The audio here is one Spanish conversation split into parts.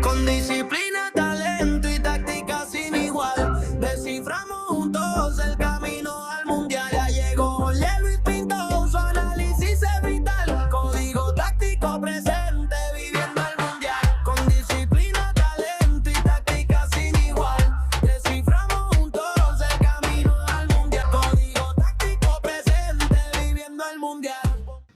Con disciplina, talento y táctica sin igual, desciframos juntos el camino al mundial. Ya llegó Jorge Luis Pinto, su análisis es vital. Código táctico presente, viviendo el mundial. Con disciplina, talento y táctica sin igual, desciframos juntos el camino al mundial. Código táctico presente, viviendo el mundial.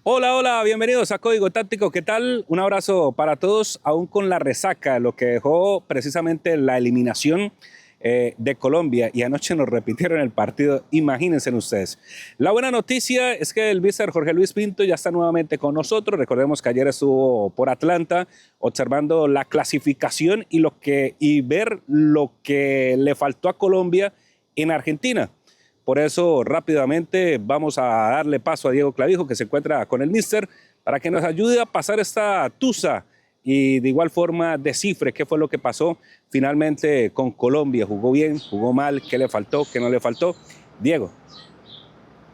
Hola, hola, bienvenidos a Código Táctico. ¿Qué tal? Un abrazo para todos, aún con la resaca, lo que dejó precisamente la eliminación de Colombia, y anoche nos repitieron el partido, imagínense ustedes. La buena noticia es que el míster Jorge Luis Pinto ya está nuevamente con nosotros. Recordemos que ayer estuvo por Atlanta observando la clasificación y ver lo que le faltó a Colombia en Argentina. Por eso rápidamente vamos a darle paso a Diego Clavijo, que se encuentra con el míster, para que nos ayude a pasar esta tusa y de igual forma descifre qué fue lo que pasó finalmente con Colombia. ¿Jugó bien? ¿Jugó mal? ¿Qué le faltó? ¿Qué no le faltó? Diego.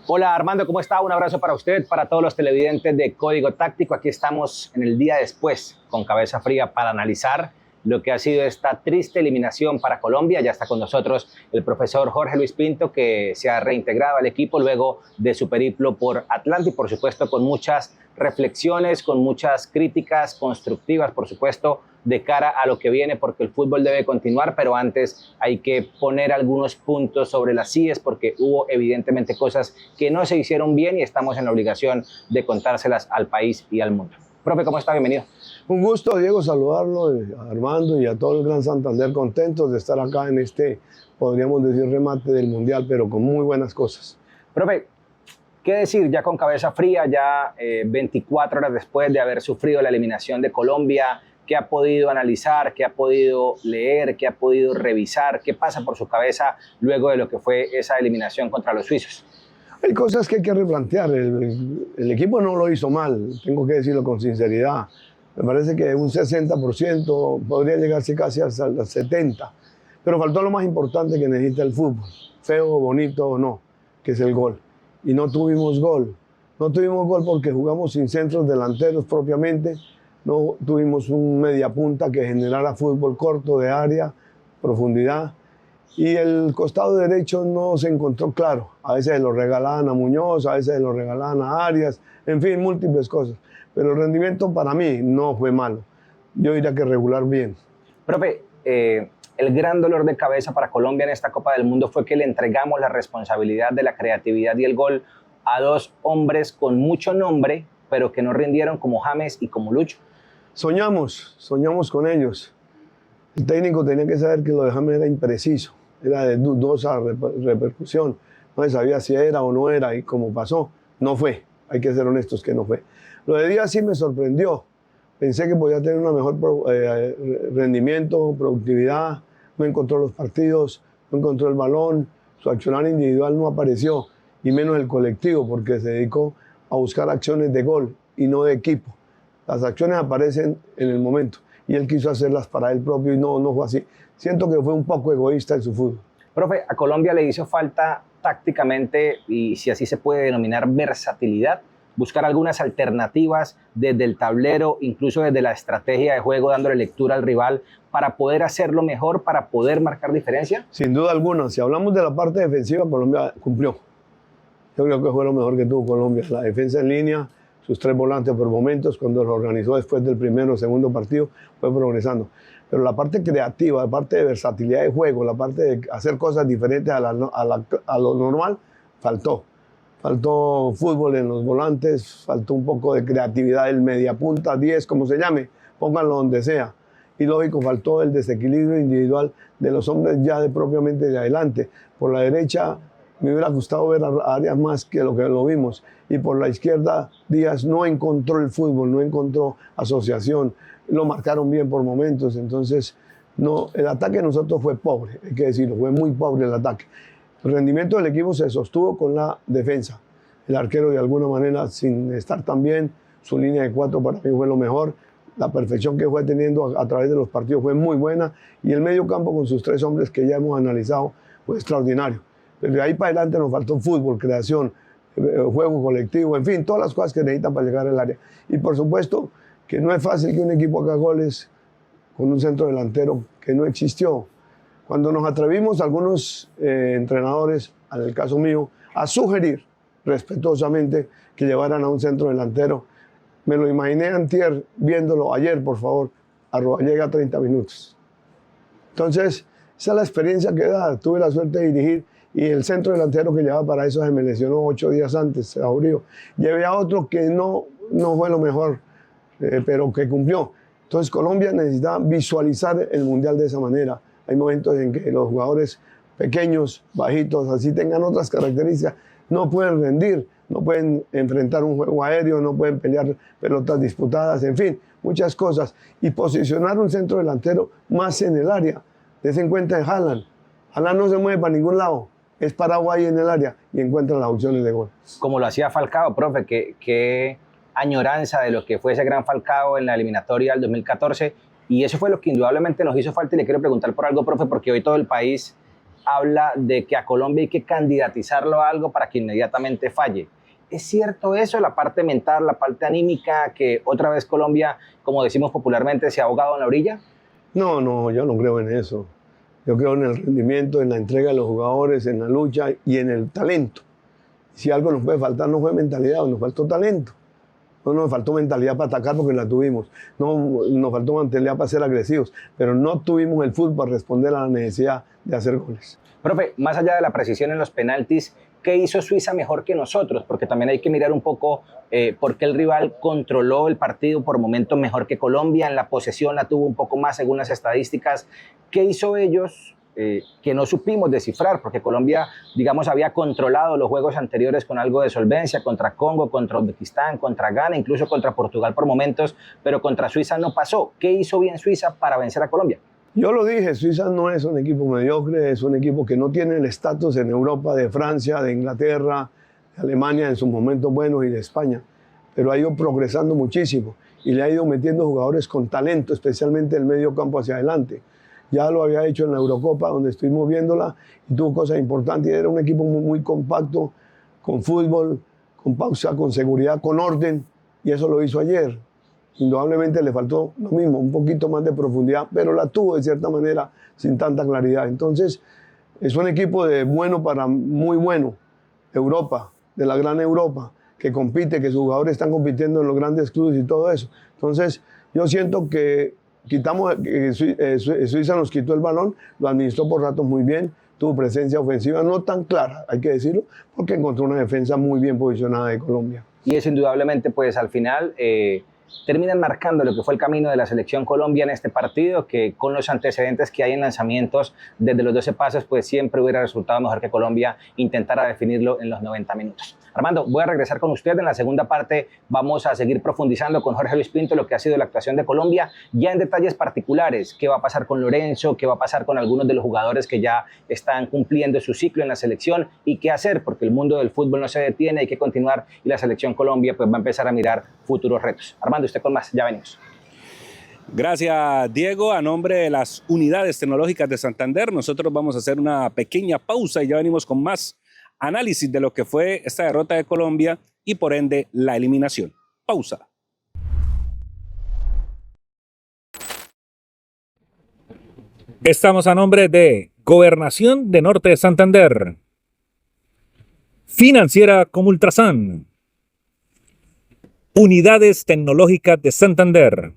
Hola Armando, ¿cómo está? Un abrazo para usted, para todos los televidentes de Código Táctico. Aquí estamos en el día después, con cabeza fría, para analizar lo que ha sido esta triste eliminación para Colombia. Ya está con nosotros el profesor Jorge Luis Pinto, que se ha reintegrado al equipo luego de su periplo por Atlanta, y por supuesto con muchas reflexiones, con muchas críticas constructivas, por supuesto, de cara a lo que viene, porque el fútbol debe continuar, pero antes hay que poner algunos puntos sobre las IES, porque hubo evidentemente cosas que no se hicieron bien y estamos en la obligación de contárselas al país y al mundo. Profe, ¿cómo está? Bienvenido. Un gusto, Diego, saludarlo, a Armando y a todo el Gran Santander, contentos de estar acá en este, podríamos decir, remate del Mundial, pero con muy buenas cosas. Profe, ¿qué decir ya con cabeza fría, ya 24 horas después de haber sufrido la eliminación de Colombia? ¿Qué ha podido analizar? ¿Qué ha podido leer? ¿Qué ha podido revisar? ¿Qué pasa por su cabeza luego de lo que fue esa eliminación contra los suizos? Hay cosas que hay que replantear. El equipo no lo hizo mal, tengo que decirlo con sinceridad. Me parece que un 60% podría llegarse casi hasta el 70%. Pero faltó lo más importante que necesita el fútbol, feo, bonito o no, que es el gol. Y no tuvimos gol. No tuvimos gol porque jugamos sin centros delanteros propiamente. No tuvimos un mediapunta que generara fútbol corto de área, profundidad. Y el costado derecho no se encontró claro. A veces lo regalaban a Muñoz, a veces lo regalaban a Arias, en fin, múltiples cosas. Pero el rendimiento para mí no fue malo. Yo diría que regular bien. Profe, el gran dolor de cabeza para Colombia en esta Copa del Mundo fue que le entregamos la responsabilidad de la creatividad y el gol a dos hombres con mucho nombre, pero que no rindieron, como James y como Lucho. Soñamos con ellos. El técnico tenía que saber que lo de James era impreciso. Era de dudosa repercusión. No se sabía si era o no era, y como pasó, no fue. Hay que ser honestos que no fue. Lo de Díaz sí me sorprendió. Pensé que podía tener un mejor rendimiento, productividad. No encontró los partidos, no encontró el balón. Su accionar individual no apareció, y menos el colectivo, porque se dedicó a buscar acciones de gol y no de equipo. Las acciones aparecen en el momento, y él quiso hacerlas para él propio y no fue así. Siento que fue un poco egoísta en su fútbol. Profe, a Colombia le hizo falta tácticamente, y si así se puede denominar, versatilidad, buscar algunas alternativas desde el tablero, incluso desde la estrategia de juego, dándole lectura al rival para poder hacerlo mejor, para poder marcar diferencia. Sin duda alguna, si hablamos de la parte defensiva, Colombia cumplió. Yo creo que fue lo mejor que tuvo Colombia. La defensa en línea, sus tres volantes por momentos, cuando lo organizó después del primero o segundo partido, fue progresando. Pero la parte creativa, la parte de versatilidad de juego, la parte de hacer cosas diferentes a lo normal, faltó. Faltó fútbol en los volantes, faltó un poco de creatividad del mediapunta, 10, como se llame, pónganlo donde sea. Y lógico, faltó el desequilibrio individual de los hombres ya propiamente de adelante. Por la derecha me hubiera gustado ver a Arias más que lo vimos. Y por la izquierda, Díaz no encontró el fútbol, no encontró asociación. Lo marcaron bien por momentos. Entonces, no, el ataque de nosotros fue pobre, hay que decirlo, fue muy pobre el ataque. El rendimiento del equipo se sostuvo con la defensa. El arquero, de alguna manera, sin estar tan bien, su línea de 4 para mí fue lo mejor. La perfección que fue teniendo a través de los partidos fue muy buena. Y el medio campo con sus tres hombres que ya hemos analizado fue extraordinario. Pero de ahí para adelante nos faltó fútbol, creación, juego colectivo, en fin, todas las cosas que necesitan para llegar al área. Y por supuesto que no es fácil que un equipo haga goles con un centro delantero que no existió. Cuando nos atrevimos algunos entrenadores, en el caso mío, a sugerir respetuosamente que llevaran a un centro delantero, me lo imaginé antier, viéndolo ayer, por favor, a Rodallega 30 minutos. Entonces, esa es la experiencia que da. Tuve la suerte de dirigir y el centro delantero que llevaba para eso se me lesionó 8 días antes, se abrió. Llevé a otro que no fue lo mejor, pero que cumplió. Entonces, Colombia necesita visualizar el Mundial de esa manera. Hay momentos en que los jugadores pequeños, bajitos, así tengan otras características, no pueden rendir, no pueden enfrentar un juego aéreo, no pueden pelear pelotas disputadas, en fin, muchas cosas. Y posicionar un centro delantero más en el área. Des en cuenta en Haaland. Haaland no se mueve para ningún lado, es parado ahí en el área y encuentra las opciones de gol. Como lo hacía Falcao, profe, qué añoranza de lo que fue ese gran Falcao en la eliminatoria del 2014. Y eso fue lo que indudablemente nos hizo falta. Y le quiero preguntar por algo, profe, porque hoy todo el país habla de que a Colombia hay que candidatizarlo a algo para que inmediatamente falle. ¿Es cierto eso, la parte mental, la parte anímica, que otra vez Colombia, como decimos popularmente, se ha ahogado en la orilla? No, yo no creo en eso. Yo creo en el rendimiento, en la entrega de los jugadores, en la lucha y en el talento. Si algo nos puede faltar, no fue mentalidad, nos faltó talento. No nos faltó mentalidad para atacar porque la tuvimos. No nos faltó mentalidad para ser agresivos, pero no tuvimos el fútbol para responder a la necesidad de hacer goles. Profe, más allá de la precisión en los penaltis, ¿qué hizo Suiza mejor que nosotros? Porque también hay que mirar un poco por qué el rival controló el partido por momentos mejor que Colombia. En la posesión la tuvo un poco más según las estadísticas. ¿Qué hizo ellos que no supimos descifrar? Porque Colombia, digamos, había controlado los juegos anteriores con algo de solvencia, contra Congo, contra Uzbekistán, contra Ghana, incluso contra Portugal por momentos, pero contra Suiza no pasó. ¿Qué hizo bien Suiza para vencer a Colombia? Yo lo dije, Suiza no es un equipo mediocre, es un equipo que no tiene el estatus en Europa de Francia, de Inglaterra, de Alemania en sus momentos buenos y de España, pero ha ido progresando muchísimo y le ha ido metiendo jugadores con talento, especialmente el medio campo hacia adelante. Ya lo había hecho en la Eurocopa, donde estuvimos viéndola y tuvo cosas importantes. Era un equipo muy compacto, con fútbol, con pausa, con seguridad, con orden, y eso lo hizo ayer. Indudablemente le faltó lo mismo, un poquito más de profundidad, pero la tuvo de cierta manera sin tanta claridad. Entonces, es un equipo de bueno para muy bueno, Europa, de la gran Europa, que compite, que sus jugadores están compitiendo en los grandes clubes y todo eso. Entonces, yo siento que Suiza nos quitó el balón, lo administró por ratos muy bien, tuvo presencia ofensiva no tan clara, hay que decirlo, porque encontró una defensa muy bien posicionada de Colombia. Y eso indudablemente, pues al final terminan marcando lo que fue el camino de la selección Colombia en este partido, que con los antecedentes que hay en lanzamientos desde los 12 pases, pues siempre hubiera resultado mejor que Colombia intentara definirlo en los 90 minutos. Armando, voy a regresar con usted. En la segunda parte vamos a seguir profundizando con Jorge Luis Pinto lo que ha sido la actuación de Colombia, ya en detalles particulares. ¿Qué va a pasar con Lorenzo? ¿Qué va a pasar con algunos de los jugadores que ya están cumpliendo su ciclo en la selección? ¿Y qué hacer? Porque el mundo del fútbol no se detiene, hay que continuar y la selección Colombia pues va a empezar a mirar futuros retos. Armando, usted con más, ya venimos. Gracias, Diego. A nombre de las unidades tecnológicas de Santander, nosotros vamos a hacer una pequeña pausa y ya venimos con más análisis de lo que fue esta derrota de Colombia y por ende la eliminación. Pausa. Estamos a nombre de Gobernación de Norte de Santander, Financiera como Ultrasan, Unidades Tecnológicas de Santander,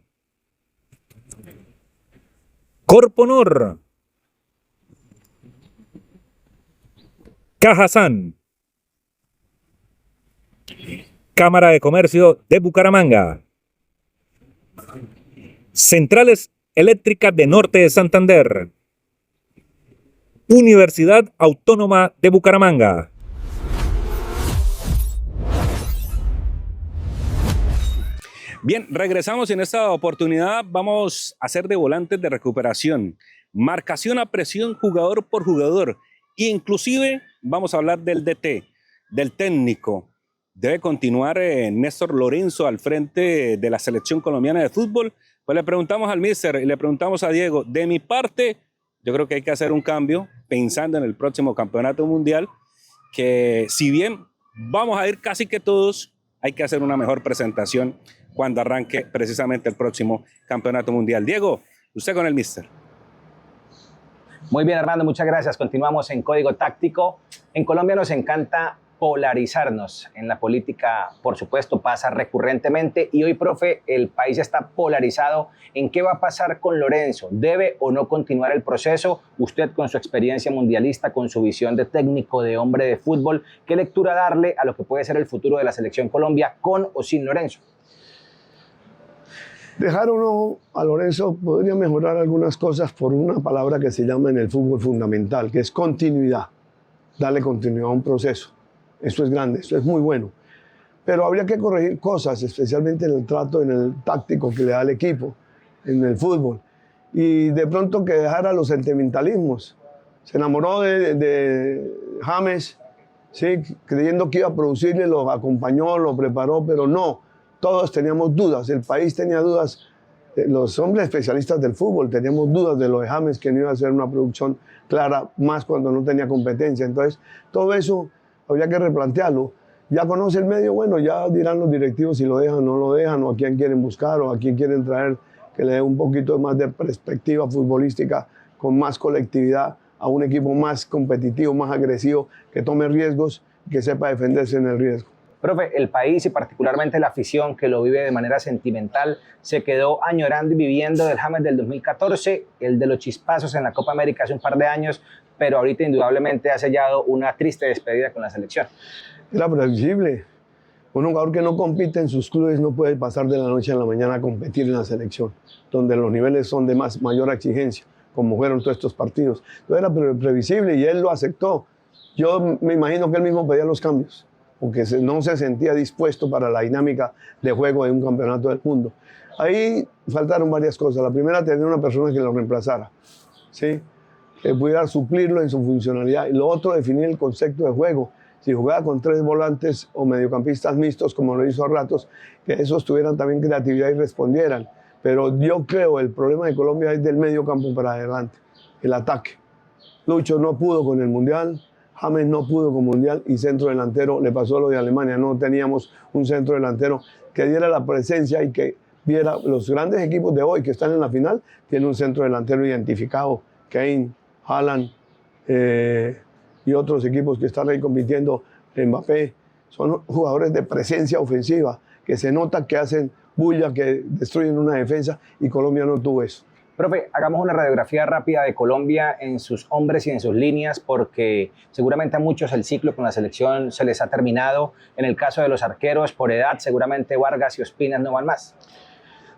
Corponor, Cajasan, Cámara de Comercio de Bucaramanga, Centrales Eléctricas de Norte de Santander, Universidad Autónoma de Bucaramanga. Bien, regresamos y en esta oportunidad vamos a hacer de volantes de recuperación, marcación a presión jugador por jugador, e inclusive vamos a hablar del DT, del técnico. Debe continuar Néstor Lorenzo al frente de la selección colombiana de fútbol. Pues le preguntamos al míster y le preguntamos a Diego. De mi parte, yo creo que hay que hacer un cambio pensando en el próximo campeonato mundial, que si bien vamos a ir casi que todos, hay que hacer una mejor presentación cuando arranque precisamente el próximo campeonato mundial. Diego, Usted con el mister. Muy bien, Armando, muchas gracias. Continuamos en Código Táctico. En Colombia nos encanta polarizarnos. En la política, por supuesto, pasa recurrentemente. Y hoy, profe, el país está polarizado. ¿En qué va a pasar con Lorenzo? ¿Debe o no continuar el proceso? Usted, con su experiencia mundialista, con su visión de técnico, de hombre de fútbol, ¿qué lectura darle a lo que puede ser el futuro de la selección Colombia con o sin Lorenzo? Dejar o no a Lorenzo podría mejorar algunas cosas por una palabra que se llama en el fútbol fundamental, que es continuidad. Darle continuidad a un proceso. Eso es grande, eso es muy bueno. Pero habría que corregir cosas, especialmente en el trato, en el táctico que le da al equipo, en el fútbol. Y de pronto que dejara los sentimentalismos. Se enamoró de James, ¿sí? Creyendo que iba a producirle, lo acompañó, lo preparó, pero no. Todos teníamos dudas, el país tenía dudas, los hombres especialistas del fútbol teníamos dudas de lo de James, que no iba a ser una producción clara, más cuando no tenía competencia. Entonces, todo eso habría que replantearlo. Ya conoce el medio, bueno, ya dirán los directivos si lo dejan o no lo dejan, o a quién quieren buscar, o a quién quieren traer, que le dé un poquito más de perspectiva futbolística, con más colectividad, a un equipo más competitivo, más agresivo, que tome riesgos, que sepa defenderse en el riesgo. Profe, el país y particularmente la afición que lo vive de manera sentimental se quedó añorando y viviendo del James del 2014, el de los chispazos en la Copa América hace un par de años, pero ahorita indudablemente ha sellado una triste despedida con la selección. Era previsible. Un jugador que no compite en sus clubes no puede pasar de la noche a la mañana a competir en la selección, donde los niveles son de mayor exigencia, como fueron todos estos partidos. Entonces era previsible y él lo aceptó. Yo me imagino que él mismo pedía los cambios, porque no se sentía dispuesto para la dinámica de juego de un campeonato del mundo. Ahí faltaron varias cosas. La primera, tener una persona que lo reemplazara, ¿sí? Que pudiera suplirlo en su funcionalidad. Y lo otro, definir el concepto de juego. Si jugaba con 3 volantes o mediocampistas mixtos, como lo hizo a ratos, que esos tuvieran también creatividad y respondieran. Pero yo creo el problema de Colombia es del medio campo para adelante, el ataque. Lucho no pudo con el Mundial, James no pudo con Mundial y centro delantero, le pasó lo de Alemania, no teníamos un centro delantero que diera la presencia y que viera. Los grandes equipos de hoy que están en la final tienen un centro delantero identificado, Kane, Haaland y otros equipos que están ahí compitiendo, Mbappé, son jugadores de presencia ofensiva, que se nota que hacen bulla, que destruyen una defensa, y Colombia no tuvo eso. Profe, hagamos una radiografía rápida de Colombia en sus hombres y en sus líneas, porque seguramente a muchos el ciclo con la selección se les ha terminado. En el caso de los arqueros, por edad, seguramente Vargas y Ospina no van más.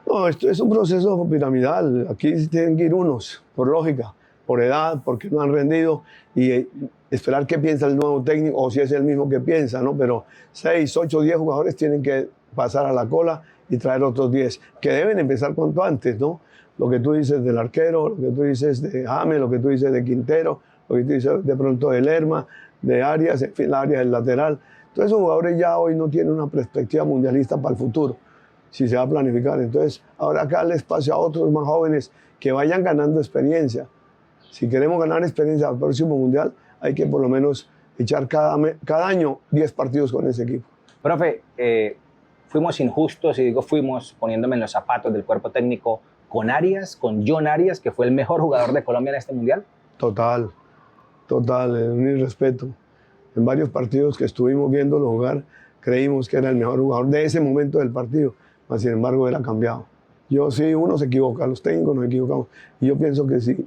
No, esto es un proceso piramidal. Aquí tienen que ir unos, por lógica, por edad, porque no han rendido, y esperar qué piensa el nuevo técnico, o si es el mismo que piensa, ¿no? Pero 6, 8, 10 jugadores tienen que pasar a la cola y traer otros 10, que deben empezar cuanto antes, ¿no? Lo que tú dices del arquero, lo que tú dices de James, lo que tú dices de Quintero, lo que tú dices de pronto de Lerma, de Arias, en fin, Arias, el lateral. Todos esos jugadores ya hoy no tienen una perspectiva mundialista para el futuro, si se va a planificar. Entonces, ahora acá le espacio a otros más jóvenes que vayan ganando experiencia. Si queremos ganar experiencia al próximo mundial, hay que por lo menos echar cada año 10 partidos con ese equipo. Profe, fuimos injustos, y digo fuimos poniéndome en los zapatos del cuerpo técnico, con Arias, con John Arias, que fue el mejor jugador de Colombia en este mundial. Total, un irrespeto. En varios partidos que estuvimos viéndolo jugar, creímos que era el mejor jugador de ese momento del partido, mas sin embargo era cambiado. Yo sí, uno se equivoca, los técnicos nos equivocamos, y yo pienso que si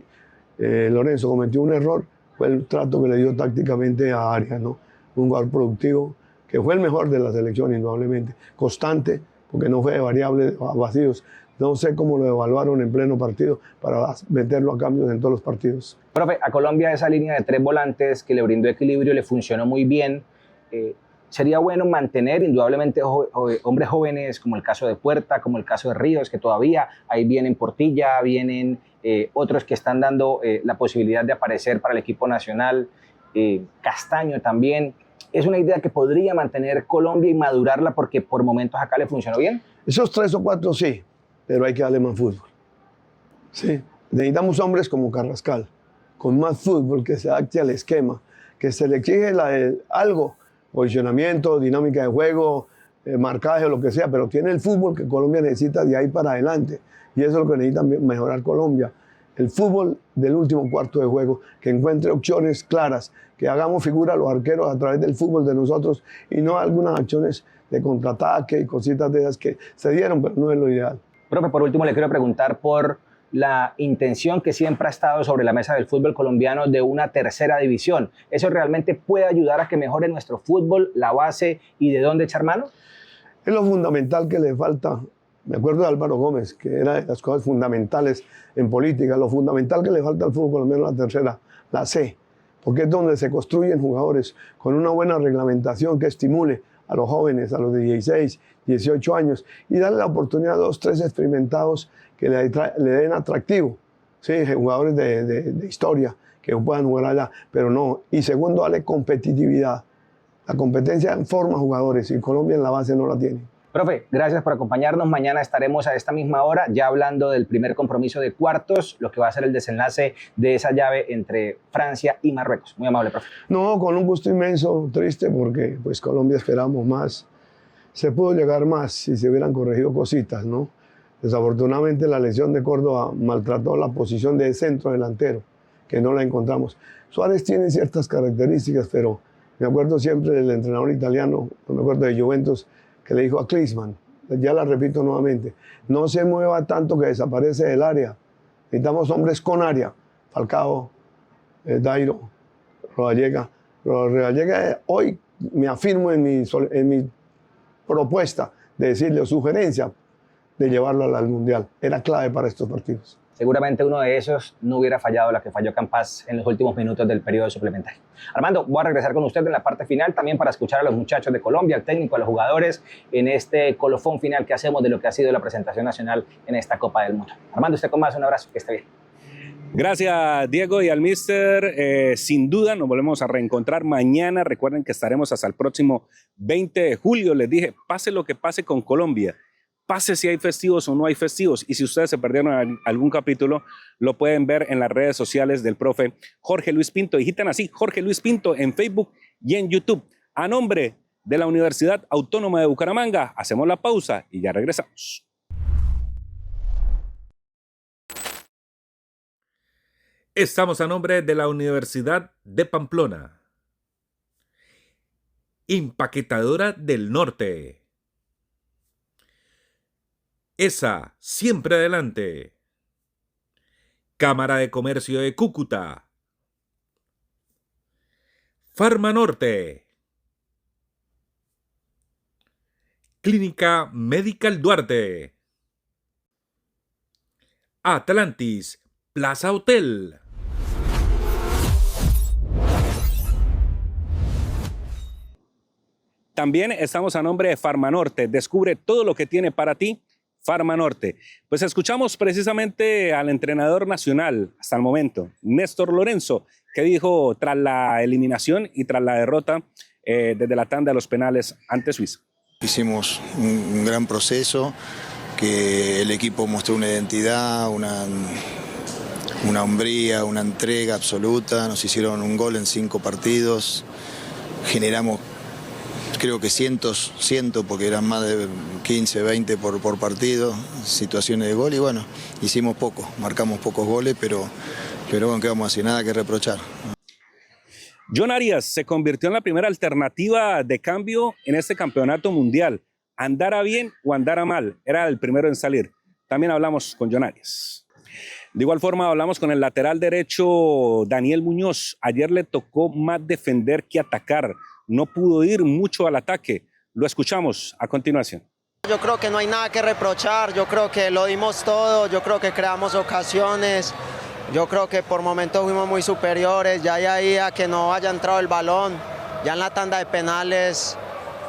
Lorenzo cometió un error, fue el trato que le dio tácticamente a Arias, ¿no? Un jugador productivo, que fue el mejor de la selección, indudablemente, constante, porque no fue de variables a vacíos. No sé cómo lo evaluaron en pleno partido para meterlo a cambios en todos los partidos. Profe, a Colombia esa línea de 3 volantes que le brindó equilibrio le funcionó muy bien. Sería bueno mantener indudablemente hombres jóvenes, como el caso de Puerta, como el caso de Ríos, que todavía ahí vienen Portilla, vienen otros que están dando la posibilidad de aparecer para el equipo nacional, Castaño también. ¿Es una idea que podría mantener Colombia y madurarla porque por momentos acá le funcionó bien? Esos 3 o 4 sí, pero hay que darle más fútbol. Sí, necesitamos hombres como Carrascal, con más fútbol, que se adapte al esquema, que se le exige algo, posicionamiento, dinámica de juego, marcaje o lo que sea, pero tiene el fútbol que Colombia necesita de ahí para adelante. Y eso es lo que necesita mejorar Colombia. El fútbol del último cuarto de juego, que encuentre opciones claras, que hagamos figura a los arqueros a través del fútbol de nosotros y no algunas acciones de contraataque y cositas de esas que se dieron, pero no es lo ideal. Profe, por último le quiero preguntar por la intención que siempre ha estado sobre la mesa del fútbol colombiano de una tercera división. ¿Eso realmente puede ayudar a que mejore nuestro fútbol, la base y de dónde echar mano? Es lo fundamental que le falta. Me acuerdo de Álvaro Gómez, que era de las cosas fundamentales en política. Lo fundamental que le falta al fútbol colombiano, la tercera, la C, porque es donde se construyen jugadores con una buena reglamentación que estimule a los jóvenes, a los de 16, 18 años, y darle la oportunidad a 2, 3 experimentados que le den atractivo, ¿sí? Jugadores de historia que puedan jugar allá, pero no. Y segundo, darle competitividad. La competencia forma jugadores y Colombia en la base no la tiene. Profe, gracias por acompañarnos. Mañana estaremos a esta misma hora ya hablando del primer compromiso de cuartos, lo que va a ser el desenlace de esa llave entre Francia y Marruecos. Muy amable, profe. No, con un gusto inmenso, triste porque pues Colombia esperamos más. Se pudo llegar más si se hubieran corregido cositas, ¿no? Desafortunadamente la lesión de Córdoba maltrató la posición de centro delantero, que no la encontramos. Suárez tiene ciertas características, pero me acuerdo siempre del entrenador italiano, no me acuerdo de Juventus, que le dijo a Klinsmann, ya la repito nuevamente, no se mueva tanto que desaparece del área. Necesitamos hombres con área. Falcao, Dairo, Rodallega. Rodallega, hoy me afirmo en mi propuesta de decirle o sugerencia de llevarlo al Mundial. Era clave para estos partidos. Seguramente uno de esos no hubiera fallado la que falló Campas en los últimos minutos del periodo suplementario. Armando, voy a regresar con usted en la parte final también para escuchar a los muchachos de Colombia, al técnico, a los jugadores en este colofón final que hacemos de lo que ha sido la presentación nacional en esta Copa del Mundo. Armando, usted con más, un abrazo, que esté bien. Gracias, Diego, y al mister. Sin duda nos volvemos a reencontrar mañana. Recuerden que estaremos hasta el próximo 20 de julio. Les dije, pase lo que pase con Colombia. Pase si hay festivos o no hay festivos. Y si ustedes se perdieron algún capítulo, lo pueden ver en las redes sociales del profe Jorge Luis Pinto. Digitan así, Jorge Luis Pinto, en Facebook y en YouTube. A nombre de la Universidad Autónoma de Bucaramanga, hacemos la pausa y ya regresamos. Estamos a nombre de la Universidad de Pamplona. Empaquetadora del Norte. ESA, siempre adelante. Cámara de Comercio de Cúcuta. Farma Norte. Clínica Medical Duarte. Atlantis, Plaza Hotel. También estamos a nombre de Farma Norte. Descubre todo lo que tiene para ti Farma Norte. Pues escuchamos precisamente al entrenador nacional hasta el momento, Néstor Lorenzo, que dijo tras la eliminación y tras la derrota desde la tanda de los penales ante Suiza. Hicimos un gran proceso, que el equipo mostró una identidad, una hombría, una entrega absoluta. Nos hicieron un gol en 5 partidos, generamos creo que cientos, porque eran más de 15, 20 por partido, situaciones de gol, y bueno, hicimos poco, marcamos pocos goles, pero bueno, ¿qué vamos a hacer? Nada que reprochar. John Arias se convirtió en la primera alternativa de cambio en este campeonato mundial. Andara bien o andara mal, era el primero en salir. También hablamos con John Arias. De igual forma hablamos con el lateral derecho Daniel Muñoz. Ayer le tocó más defender que atacar. No pudo ir mucho al ataque. Lo escuchamos a continuación. Yo creo que no hay nada que reprochar, yo creo que lo dimos todo, yo creo que creamos ocasiones, yo creo que por momentos fuimos muy superiores, ya ahí a que no haya entrado el balón, ya en la tanda de penales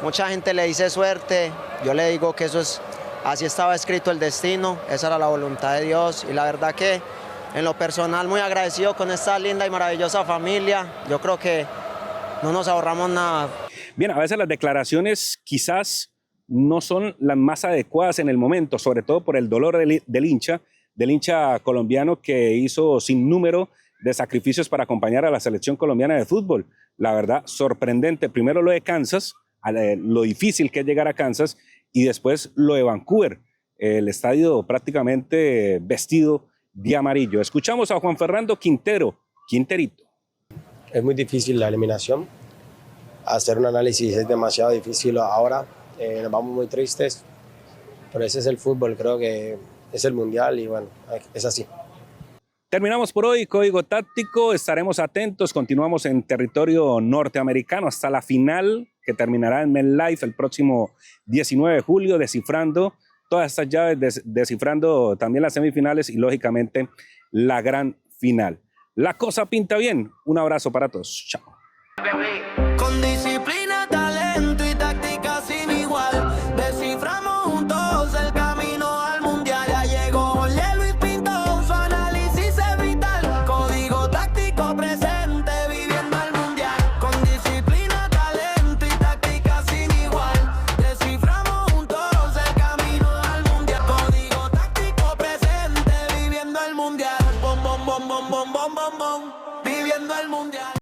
mucha gente le dice suerte, yo le digo que eso es, así estaba escrito el destino, esa era la voluntad de Dios, y la verdad que en lo personal muy agradecido con esta linda y maravillosa familia, yo creo que no nos ahorramos nada. Bien, a veces las declaraciones quizás no son las más adecuadas en el momento, sobre todo por el dolor del hincha colombiano que hizo sin número de sacrificios para acompañar a la selección colombiana de fútbol. La verdad, sorprendente. Primero lo de Kansas, lo difícil que es llegar a Kansas, y después lo de Vancouver, el estadio prácticamente vestido de amarillo. Escuchamos a Juan Fernando Quinterito. Es muy difícil la eliminación. Hacer un análisis es demasiado difícil ahora. Nos vamos muy tristes, pero ese es el fútbol, creo que es el mundial y bueno, es así. Terminamos por hoy Código Táctico, estaremos atentos, continuamos en territorio norteamericano hasta la final que terminará en MetLife el próximo 19 de julio, descifrando todas estas llaves, descifrando también las semifinales y lógicamente la gran final. La cosa pinta bien, un abrazo para todos, chao. Con disciplina, talento y táctica sin igual, desciframos juntos el camino al mundial. Ya llegó Jorge Luis Pinto, su análisis es vital. Código táctico presente, viviendo el mundial. Con disciplina, talento y táctica sin igual, desciframos juntos el camino al mundial. Código táctico presente, viviendo el mundial. Bom, bom, bom, bom, bom, bom, bom, bom, viviendo el mundial.